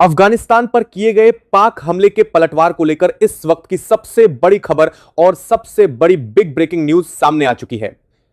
अफगानिस्तान पर किए गए पाक हमले के पलटवार को लेकर इस वक्त की सबसे बड़ी खबर और सबसे बड़ी बिग ब्रेकिंग न्यूज सामने आ चुकी है।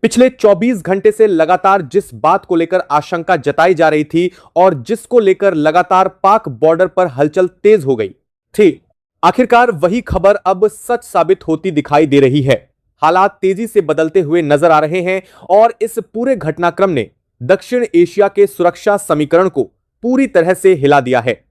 पिछले 24 घंटे से लगातार जिस बात को लेकर आशंका जताई जा रही थी और जिसको लेकर लगातार पाक बॉर्डर पर हलचल तेज हो गई थी, आखिरकार वही खबर अब सच साबित होती दिखाई दे रही है। हालात तेजी से बदलते हुए नजर आ रहे हैं और इस पूरे घटनाक्रम ने दक्षिण एशिया के सुरक्षा समीकरण को पूरी तरह से हिला दिया है।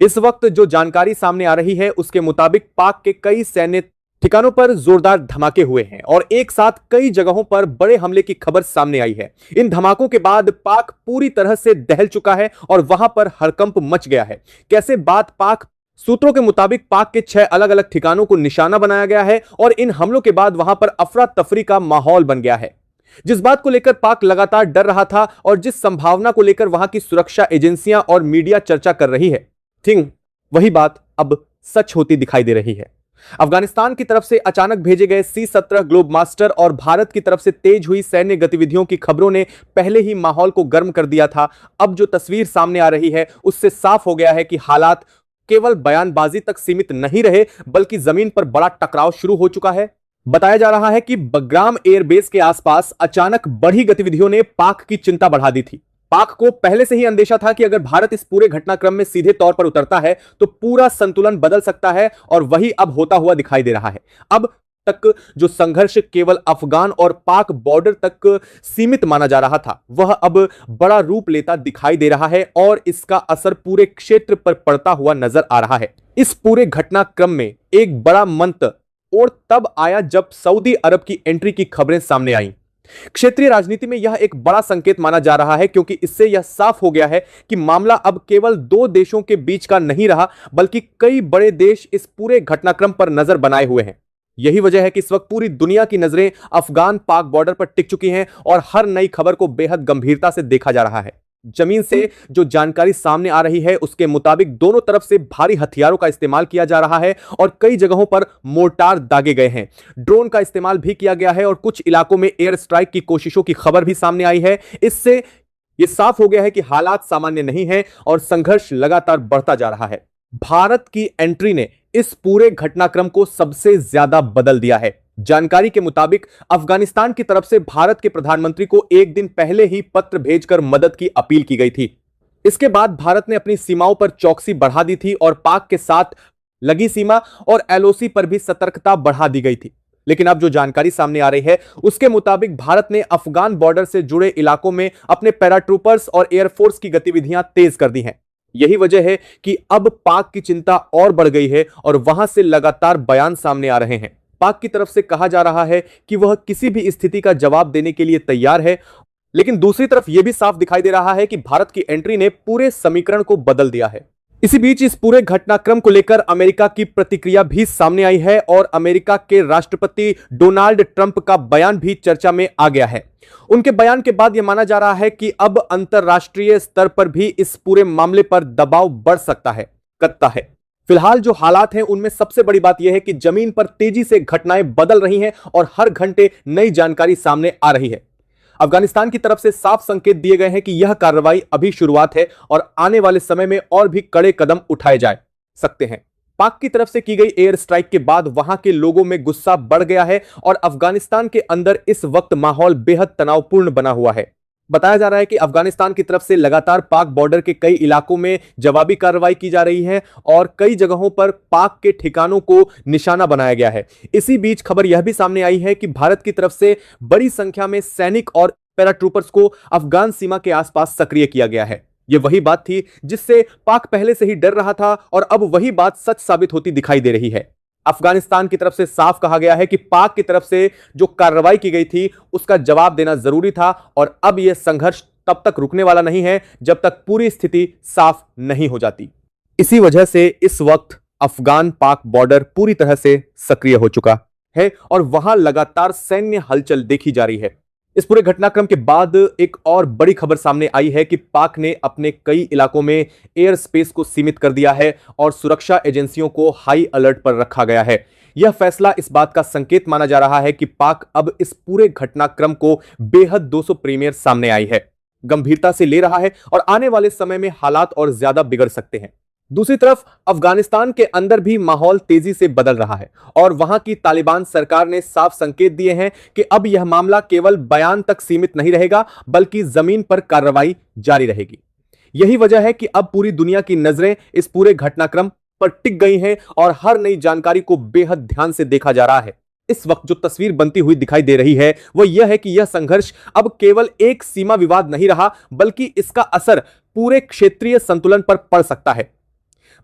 इस वक्त जो जानकारी सामने आ रही है उसके मुताबिक पाक के कई सैन्य ठिकानों पर जोरदार धमाके हुए हैं और एक साथ कई जगहों पर बड़े हमले की खबर सामने आई है। इन धमाकों के बाद पाक पूरी तरह से दहल चुका है और वहां पर हड़कंप मच गया है। कैसे बात पाक सूत्रों के मुताबिक पाक के 6 अलग अलग ठिकानों को निशाना बनाया गया है और इन हमलों के बाद वहां पर अफरा तफरी का माहौल बन गया है। जिस बात को लेकर पाक लगातार डर रहा था और जिस संभावना को लेकर वहां की सुरक्षा एजेंसियां और मीडिया चर्चा कर रही है, वही बात अब सच होती दिखाई दे रही है। अफगानिस्तान की तरफ से अचानक भेजे गए C-17 ग्लोब मास्टर और भारत की तरफ से तेज हुई सैन्य गतिविधियों की खबरों ने पहले ही माहौल को गर्म कर दिया था। अब जो तस्वीर सामने आ रही है उससे साफ हो गया है कि हालात केवल बयानबाजी तक सीमित नहीं रहे बल्कि जमीन पर बड़ा टकराव शुरू हो चुका है। बताया जा रहा है कि बग्राम एयरबेस के आसपास अचानक बढ़ी गतिविधियों ने पाक की चिंता बढ़ा दी थी। पाक को पहले से ही अंदेशा था कि अगर भारत इस पूरे घटनाक्रम में सीधे तौर पर उतरता है तो पूरा संतुलन बदल सकता है और वही अब होता हुआ दिखाई दे रहा है। अब तक जो संघर्ष केवल अफगान और पाक बॉर्डर तक सीमित माना जा रहा था वह अब बड़ा रूप लेता दिखाई दे रहा है और इसका असर पूरे क्षेत्र पर पड़ता हुआ नजर आ रहा है। इस पूरे घटनाक्रम में एक बड़ा मंत्र और तब आया जब सऊदी अरब की एंट्री की खबरें सामने आई। क्षेत्रीय राजनीति में यह एक बड़ा संकेत माना जा रहा है क्योंकि इससे यह साफ हो गया है कि मामला अब केवल 2 देशों के बीच का नहीं रहा बल्कि कई बड़े देश इस पूरे घटनाक्रम पर नजर बनाए हुए हैं। यही वजह है कि इस वक्त पूरी दुनिया की नजरें अफगान पाक बॉर्डर पर टिक चुकी हैं और हर नई खबर को बेहद गंभीरता से देखा जा रहा है। जमीन से जो जानकारी सामने आ रही है उसके मुताबिक दोनों तरफ से भारी हथियारों का इस्तेमाल किया जा रहा है और कई जगहों पर मोर्टार दागे गए हैं। ड्रोन का इस्तेमाल भी किया गया है और कुछ इलाकों में एयर स्ट्राइक की कोशिशों की खबर भी सामने आई है। इससे यह साफ हो गया है कि हालात सामान्य नहीं है और संघर्ष लगातार बढ़ता जा रहा है। भारत की एंट्री ने इस पूरे घटनाक्रम को सबसे ज्यादा बदल दिया है। जानकारी के मुताबिक अफगानिस्तान की तरफ से भारत के प्रधानमंत्री को एक दिन पहले ही पत्र भेजकर मदद की अपील की गई थी। इसके बाद भारत ने अपनी सीमाओं पर चौकसी बढ़ा दी थी और पाक के साथ लगी सीमा और LOC पर भी सतर्कता बढ़ा दी गई थी। लेकिन अब जो जानकारी सामने आ रही है उसके मुताबिक भारत ने अफगान बॉर्डर से जुड़े इलाकों में अपने पैराट्रूपर्स और एयरफोर्स की गतिविधियां तेज कर दी हैं। यही वजह है कि अब पाक की चिंता और बढ़ गई है और वहां से लगातार बयान सामने आ रहे हैं। पाक की तरफ से कहा जा रहा है कि वह किसी भी स्थिति का जवाब देने के लिए तैयार है, लेकिन दूसरी तरफ यह भी साफ दिखाई दे रहा है कि भारत की एंट्री ने पूरे समीकरण को बदल दिया है। इसी बीच इस पूरे घटनाक्रम को लेकर अमेरिका की प्रतिक्रिया भी सामने आई है और अमेरिका के राष्ट्रपति डोनाल्ड ट्रंप का बयान भी चर्चा में आ गया है। उनके बयान के बाद यह माना जा रहा है कि अब अंतरराष्ट्रीय स्तर पर भी इस पूरे मामले पर दबाव बढ़ सकता है। फिलहाल जो हालात हैं उनमें सबसे बड़ी बात यह है कि जमीन पर तेजी से घटनाएं बदल रही हैं और हर घंटे नई जानकारी सामने आ रही है। अफगानिस्तान की तरफ से साफ संकेत दिए गए हैं कि यह कार्रवाई अभी शुरुआत है और आने वाले समय में और भी कड़े कदम उठाए जा सकते हैं। पाक की तरफ से की गई एयर स्ट्राइक के बाद वहां के लोगों में गुस्सा बढ़ गया है और अफगानिस्तान के अंदर इस वक्त माहौल बेहद तनावपूर्ण बना हुआ है। बताया जा रहा है कि अफगानिस्तान की तरफ से लगातार पाक बॉर्डर के कई इलाकों में जवाबी कार्रवाई की जा रही है और कई जगहों पर पाक के ठिकानों को निशाना बनाया गया है। इसी बीच खबर यह भी सामने आई है कि भारत की तरफ से बड़ी संख्या में सैनिक और पैराट्रूपर्स को अफगान सीमा के आसपास सक्रिय किया गया है। यह वही बात थी जिससे पाक पहले से ही डर रहा था और अब वही बात सच साबित होती दिखाई दे रही है। अफगानिस्तान की तरफ से साफ कहा गया है कि पाक की तरफ से जो कार्रवाई की गई थी उसका जवाब देना जरूरी था और अब यह संघर्ष तब तक रुकने वाला नहीं है जब तक पूरी स्थिति साफ नहीं हो जाती। इसी वजह से इस वक्त अफगान पाक बॉर्डर पूरी तरह से सक्रिय हो चुका है और वहां लगातार सैन्य हलचल देखी जा रही है। इस पूरे घटनाक्रम के बाद एक और बड़ी खबर सामने आई है कि पाक ने अपने कई इलाकों में एयर स्पेस को सीमित कर दिया है और सुरक्षा एजेंसियों को हाई अलर्ट पर रखा गया है। यह फैसला इस बात का संकेत माना जा रहा है कि पाक अब इस पूरे घटनाक्रम को बेहद 200 प्रीमियर सामने आई है, गंभीरता से ले रहा है और आने वाले समय में हालात और ज्यादा बिगड़ सकते हैं। दूसरी तरफ अफगानिस्तान के अंदर भी माहौल तेजी से बदल रहा है और वहां की तालिबान सरकार ने साफ संकेत दिए हैं कि अब यह मामला केवल बयान तक सीमित नहीं रहेगा, बल्कि जमीन पर कार्रवाई जारी रहेगी। यही वजह है कि अब पूरी दुनिया की नजरें इस पूरे घटनाक्रम पर टिक गई हैं और हर नई जानकारी को बेहद ध्यान से देखा जा रहा है। इस वक्त जो तस्वीर बनती हुई दिखाई दे रही है वह यह है कि यह संघर्ष अब केवल एक सीमा विवाद नहीं रहा, बल्कि इसका असर पूरे क्षेत्रीय संतुलन पर पड़ सकता है।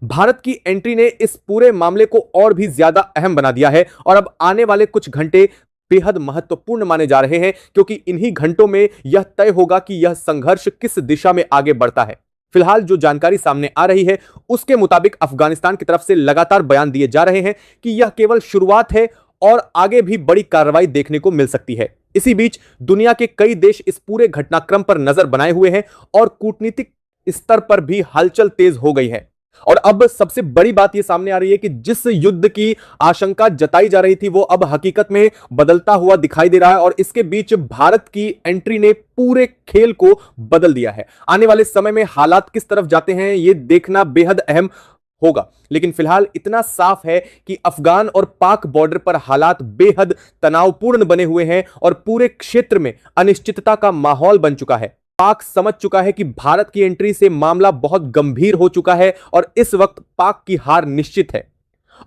भारत की एंट्री ने इस पूरे मामले को और भी ज्यादा अहम बना दिया है और अब आने वाले कुछ घंटे बेहद महत्वपूर्ण माने जा रहे हैं, क्योंकि इन्हीं घंटों में यह तय होगा कि यह संघर्ष किस दिशा में आगे बढ़ता है। फिलहाल जो जानकारी सामने आ रही है उसके मुताबिक अफगानिस्तान की तरफ से लगातार बयान दिए जा रहे हैं कि यह केवल शुरुआत है और आगे भी बड़ी कार्रवाई देखने को मिल सकती है। इसी बीच दुनिया के कई देश इस पूरे घटनाक्रम पर नजर बनाए हुए हैं और कूटनीतिक स्तर पर भी हलचल तेज हो गई है। और अब सबसे बड़ी बात यह सामने आ रही है कि जिस युद्ध की आशंका जताई जा रही थी वो अब हकीकत में बदलता हुआ दिखाई दे रहा है और इसके बीच भारत की एंट्री ने पूरे खेल को बदल दिया है। आने वाले समय में हालात किस तरफ जाते हैं यह देखना बेहद अहम होगा, लेकिन फिलहाल इतना साफ है कि अफगान और पाक बॉर्डर पर हालात बेहद तनावपूर्ण बने हुए हैं और पूरे क्षेत्र में अनिश्चितता का माहौल बन चुका है। पाक समझ चुका है कि भारत की एंट्री से मामला बहुत गंभीर हो चुका है और इस वक्त पाक की हार निश्चित है।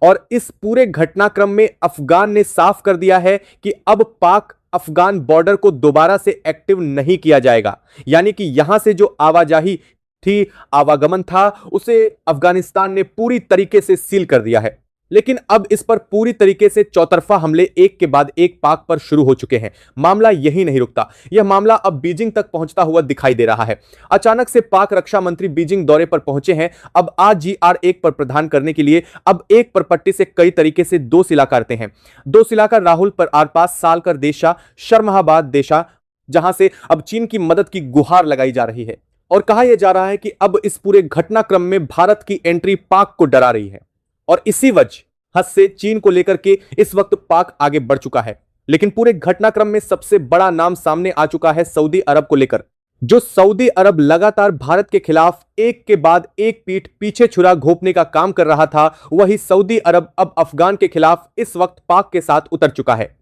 और इस पूरे घटनाक्रम में अफगान ने साफ कर दिया है कि अब पाक अफगान बॉर्डर को दोबारा से एक्टिव नहीं किया जाएगा, यानी कि यहां से जो आवाजाही थी, आवागमन था, उसे अफगानिस्तान ने पूरी तरीके से सील कर दिया है। लेकिन अब इस पर पूरी तरीके से चौतरफा हमले एक के बाद एक पाक पर शुरू हो चुके हैं। मामला यही नहीं रुकता, यह मामला अब बीजिंग तक पहुंचता हुआ दिखाई दे रहा है। अचानक से पाक रक्षा मंत्री बीजिंग दौरे पर पहुंचे हैं। अब AGR-1 पर प्रदान करने के लिए अब एक पर पट्टी से कई तरीके से दो सिला करते हैं। दो सिला कर राहुल पर आरपास सालकर देशा, शर्महाबाद देशा, जहां से अब चीन की मदद की गुहार लगाई जा रही है और कहा यह जा रहा है कि अब इस पूरे घटनाक्रम में भारत की एंट्री पाक को डरा रही है और इसी वजह से चीन को लेकर के इस वक्त पाक आगे बढ़ चुका है। लेकिन पूरे घटनाक्रम में सबसे बड़ा नाम सामने आ चुका है सऊदी अरब को लेकर। जो सऊदी अरब लगातार भारत के खिलाफ एक के बाद एक पीठ पीछे छुरा घोंपने का काम कर रहा था, वही सऊदी अरब अब अफगान के खिलाफ इस वक्त पाक के साथ उतर चुका है।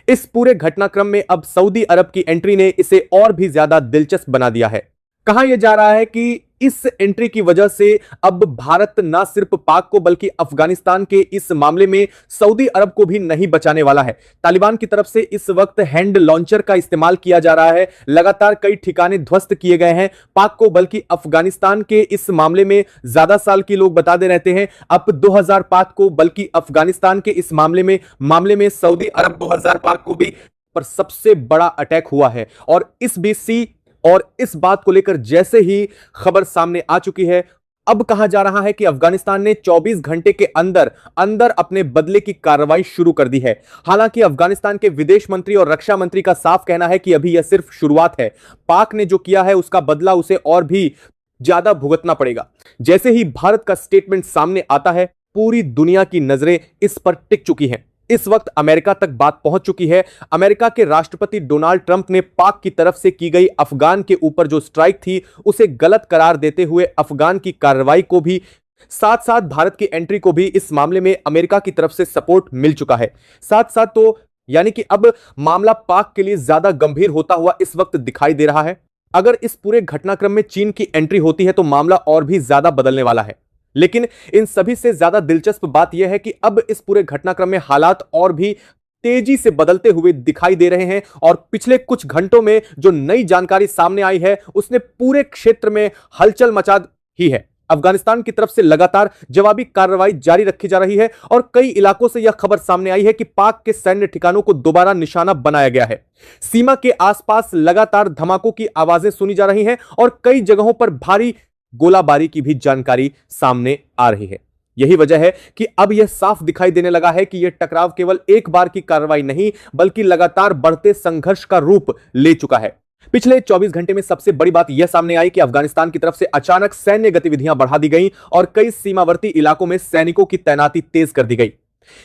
इस पूरे घटनाक्रम में अब सऊदी अरब की एंट्री ने इसे और भी ज्यादा दिलचस्प बना दिया है। कहा यह जा रहा है कि इस एंट्री की वजह से अब भारत न सिर्फ पाक को बल्कि अफगानिस्तान के इस मामले में सऊदी अरब को भी नहीं बचाने वाला है। तालिबान की तरफ से इस वक्त हैंड लॉन्चर का इस्तेमाल किया जा रहा है। लगातार कई ठिकाने ध्वस्त किए गए हैं पाक को, बल्कि अफगानिस्तान के इस मामले में ज्यादा साल के लोग बताते रहते हैं अब 2000 पाक को, बल्कि अफगानिस्तान के इस मामले में सऊदी अरब 2000 पाक को भी पर सबसे बड़ा अटैक हुआ है। और इस बीसी और इस बात को लेकर जैसे ही खबर सामने आ चुकी है, अब कहा जा रहा है कि अफगानिस्तान ने 24 घंटे के अंदर अपने बदले की कार्रवाई शुरू कर दी है। हालांकि अफगानिस्तान के विदेश मंत्री और रक्षा मंत्री का साफ कहना है कि अभी यह सिर्फ शुरुआत है। पाक ने जो किया है उसका बदला उसे और भी ज्यादा भुगतना पड़ेगा। जैसे ही भारत का स्टेटमेंट सामने आता है, पूरी दुनिया की नजरें इस पर टिक चुकी हैं। इस वक्त अमेरिका तक बात पहुंच चुकी है। अमेरिका के राष्ट्रपति डोनाल्ड ट्रंप ने पाक की तरफ से की गई अफगान के ऊपर जो स्ट्राइक थी उसे गलत करार देते हुए अफगान की कार्रवाई को भी, साथ साथ भारत की एंट्री को भी इस मामले में अमेरिका की तरफ से सपोर्ट मिल चुका है। साथ साथ तो यानी कि अब मामला पाक के लिए ज्यादा गंभीर होता हुआ इस वक्त दिखाई दे रहा है। अगर इस पूरे घटनाक्रम में चीन की एंट्री होती है तो मामला और भी ज्यादा बदलने वाला है। लेकिन इन सभी से ज्यादा दिलचस्प बात यह है कि अब इस पूरे घटनाक्रम में हालात और भी तेजी से बदलते हुए दिखाई दे रहे हैं और पिछले कुछ घंटों में जो नई जानकारी सामने आई है उसने पूरे क्षेत्र में हलचल मचा ही है। अफगानिस्तान की तरफ से लगातार जवाबी कार्रवाई जारी रखी जा रही है और कई इलाकों से यह खबर सामने आई है कि पाक के सैन्य ठिकानों को दोबारा निशाना बनाया गया है। सीमा के आसपास लगातार धमाकों की आवाजें सुनी जा रही हैं और कई जगहों पर भारी गोलाबारी की भी जानकारी सामने आ रही है। यही वजह है कि अब यह साफ दिखाई देने लगा है कि यह टकराव केवल एक बार की कार्रवाई नहीं बल्कि लगातार बढ़ते संघर्ष का रूप ले चुका है। पिछले 24 घंटे में सबसे बड़ी बात यह सामने आई कि अफगानिस्तान की तरफ से अचानक सैन्य गतिविधियां बढ़ा दी गई और कई सीमावर्ती इलाकों में सैनिकों की तैनाती तेज कर दी गई।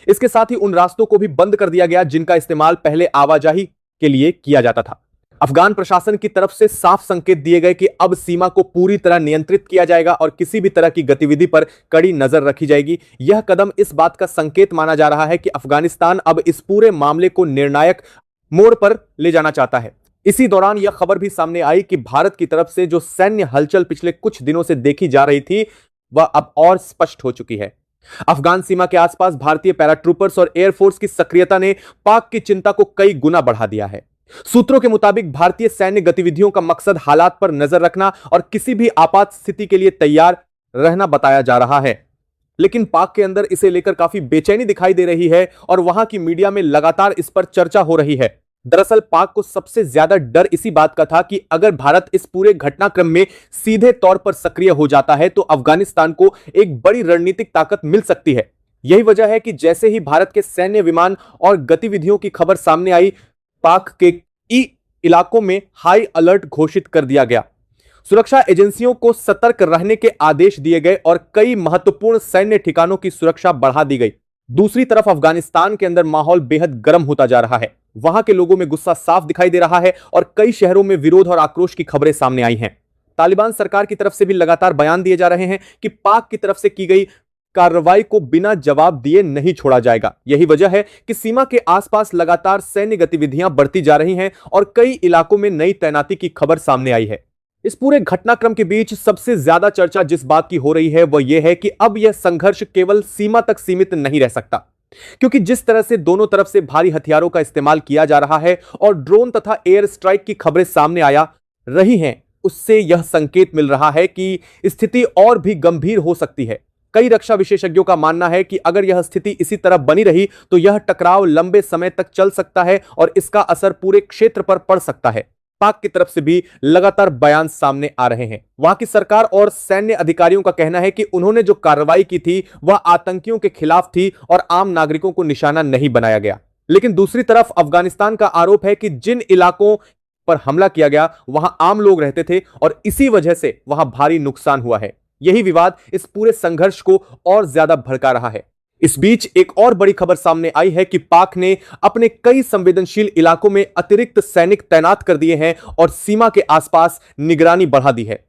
इसके साथ ही उन रास्तों को भी बंद कर दिया गया जिनका इस्तेमाल पहले आवाजाही के लिए किया जाता था। अफगान प्रशासन की तरफ से साफ संकेत दिए गए कि अब सीमा को पूरी तरह नियंत्रित किया जाएगा और किसी भी तरह की गतिविधि पर कड़ी नजर रखी जाएगी। यह कदम इस बात का संकेत माना जा रहा है कि अफगानिस्तान अब इस पूरे मामले को निर्णायक मोड़ पर ले जाना चाहता है। इसी दौरान यह खबर भी सामने आई कि भारत की तरफ से जो सैन्य हलचल पिछले कुछ दिनों से देखी जा रही थी, वह अब और स्पष्ट हो चुकी है। अफगान सीमा के आसपास भारतीय पैराट्रूपर्स और एयरफोर्स की सक्रियता ने पाक की चिंता को कई गुना बढ़ा दिया है। सूत्रों के मुताबिक भारतीय सैन्य गतिविधियों का मकसद हालात पर नजर रखना और किसी भी आपात स्थिति के लिए तैयार रहना बताया जा रहा है। लेकिन पाक के अंदर इसे लेकर काफी बेचैनी दिखाई दे रही है और वहां की मीडिया में लगातार इस पर चर्चा हो रही है। दरअसल पाक को सबसे ज्यादा डर इसी बात का था कि अगर भारत इस पूरे घटनाक्रम में सीधे तौर पर सक्रिय हो जाता है तो अफगानिस्तान को एक बड़ी रणनीतिक ताकत मिल सकती है। यही वजह है कि जैसे ही भारत के सैन्य विमान और गतिविधियों की खबर सामने आई, पाक के इलाकों में हाई अलर्ट घोषित कर दिया गया। सुरक्षा एजेंसियों को सतर्क रहने के आदेश दिए गए और कई महत्वपूर्ण सैन्य ठिकानों की सुरक्षा बढ़ा दी गई। दूसरी तरफ अफगानिस्तान के अंदर माहौल बेहद गर्म होता जा रहा है। वहां के लोगों में गुस्सा साफ दिखाई दे रहा है और कई शहरों में विरोध और आक्रोश की खबरें सामने आई हैं। तालिबान सरकार की तरफ से भी लगातार बयान दिए जा रहे हैं कि पाक की तरफ से की गई कार्रवाई को बिना जवाब दिए नहीं छोड़ा जाएगा। यही वजह है कि सीमा के आसपास लगातार सैन्य गतिविधियां बढ़ती जा रही हैं और कई इलाकों में नई तैनाती की खबर सामने आई है। इस पूरे घटनाक्रम के बीच सबसे ज्यादा चर्चा जिस बात की हो रही है वह यह है कि अब यह संघर्ष केवल सीमा तक सीमित नहीं रह सकता, क्योंकि जिस तरह से दोनों तरफ से भारी हथियारों का इस्तेमाल किया जा रहा है और ड्रोन तथा एयर स्ट्राइक की खबरें सामने आया रही हैं, उससे यह संकेत मिल रहा है कि स्थिति और भी गंभीर हो सकती है। कई रक्षा विशेषज्ञों का मानना है कि अगर यह स्थिति इसी तरह बनी रही तो यह टकराव लंबे समय तक चल सकता है और इसका असर पूरे क्षेत्र पर पड़ सकता है। पाक की तरफ से भी लगातार बयान सामने आ रहे हैं। वहां की सरकार और सैन्य अधिकारियों का कहना है कि उन्होंने जो कार्रवाई की थी वह आतंकियों के खिलाफ थी और आम नागरिकों को निशाना नहीं बनाया गया। लेकिन दूसरी तरफ अफगानिस्तान का आरोप है कि जिन इलाकों पर हमला किया गया वहां आम लोग रहते थे और इसी वजह से वहां भारी नुकसान हुआ है। यही विवाद इस पूरे संघर्ष को और ज्यादा भड़का रहा है। इस बीच एक और बड़ी खबर सामने आई है कि पाक ने अपने कई संवेदनशील इलाकों में अतिरिक्त सैनिक तैनात कर दिए हैं और सीमा के आसपास निगरानी बढ़ा दी है।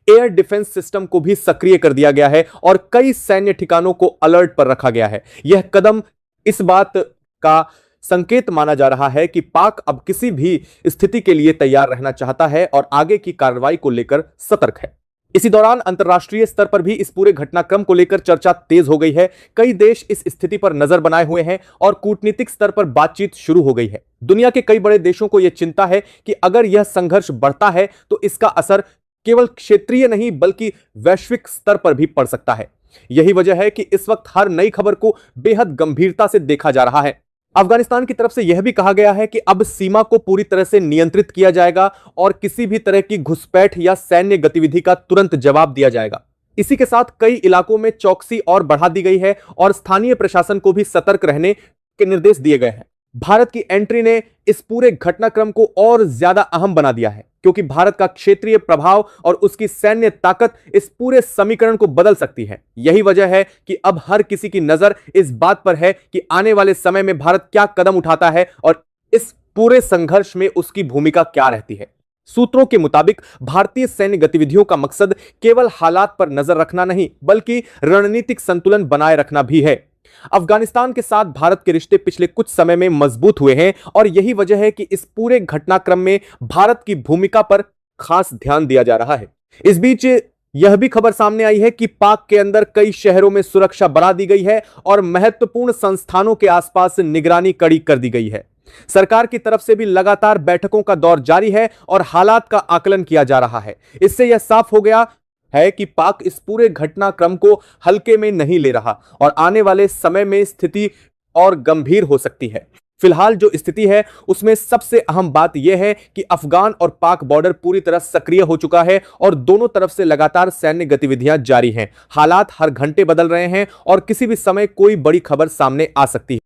एयर डिफेंस सिस्टम को भी सक्रिय कर दिया गया है और कई सैन्य ठिकानों को अलर्ट पर रखा गया है। यह कदम इस बात का संकेत माना जा रहा है कि पाक अब किसी भी स्थिति के लिए तैयार रहना चाहता है और आगे की कार्रवाई को लेकर सतर्क है। इसी दौरान अंतर्राष्ट्रीय स्तर पर भी इस पूरे घटनाक्रम को लेकर चर्चा तेज हो गई है। कई देश इस स्थिति पर नजर बनाए हुए हैं और कूटनीतिक स्तर पर बातचीत शुरू हो गई है। दुनिया के कई बड़े देशों को यह चिंता है कि अगर यह संघर्ष बढ़ता है तो इसका असर केवल क्षेत्रीय नहीं बल्कि वैश्विक स्तर पर भी पड़ सकता है। यही वजह है कि इस वक्त हर नई खबर को बेहद गंभीरता से देखा जा रहा है। अफगानिस्तान की तरफ से यह भी कहा गया है कि अब सीमा को पूरी तरह से नियंत्रित किया जाएगा और किसी भी तरह की घुसपैठ या सैन्य गतिविधि का तुरंत जवाब दिया जाएगा। इसी के साथ कई इलाकों में चौकसी और बढ़ा दी गई है और स्थानीय प्रशासन को भी सतर्क रहने के निर्देश दिए गए हैं। भारत की एंट्री ने इस पूरे घटनाक्रम को और ज्यादा अहम बना दिया है, क्योंकि भारत का क्षेत्रीय प्रभाव और उसकी सैन्य ताकत इस पूरे समीकरण को बदल सकती है। यही वजह है कि अब हर किसी की नजर इस बात पर है कि आने वाले समय में भारत क्या कदम उठाता है और इस पूरे संघर्ष में उसकी भूमिका क्या रहती है। सूत्रों के मुताबिक भारतीय सैन्य गतिविधियों का मकसद केवल हालात पर नजर रखना नहीं बल्कि रणनीतिक संतुलन बनाए रखना भी है। अफगानिस्तान के साथ भारत के रिश्ते पिछले कुछ समय में मजबूत हुए हैं और यही वजह है कि इस पूरे घटनाक्रम में भारत की भूमिका पर खास ध्यान दिया जा रहा है। इस बीच यह भी खबर सामने आई है कि पाक के अंदर कई शहरों में सुरक्षा बढ़ा दी गई है और महत्वपूर्ण संस्थानों के आसपास निगरानी कड़ी कर दी गई है। सरकार की तरफ से भी लगातार बैठकों का दौर जारी है और हालात का आकलन किया जा रहा है। इससे यह साफ हो गया है कि पाक इस पूरे घटनाक्रम को हल्के में नहीं ले रहा और आने वाले समय में स्थिति और गंभीर हो सकती है। फिलहाल जो स्थिति है उसमें सबसे अहम बात यह है कि अफगान और पाक बॉर्डर पूरी तरह सक्रिय हो चुका है और दोनों तरफ से लगातार सैन्य गतिविधियां जारी हैं। हालात हर घंटे बदल रहे हैं और किसी भी समय कोई बड़ी खबर सामने आ सकती है।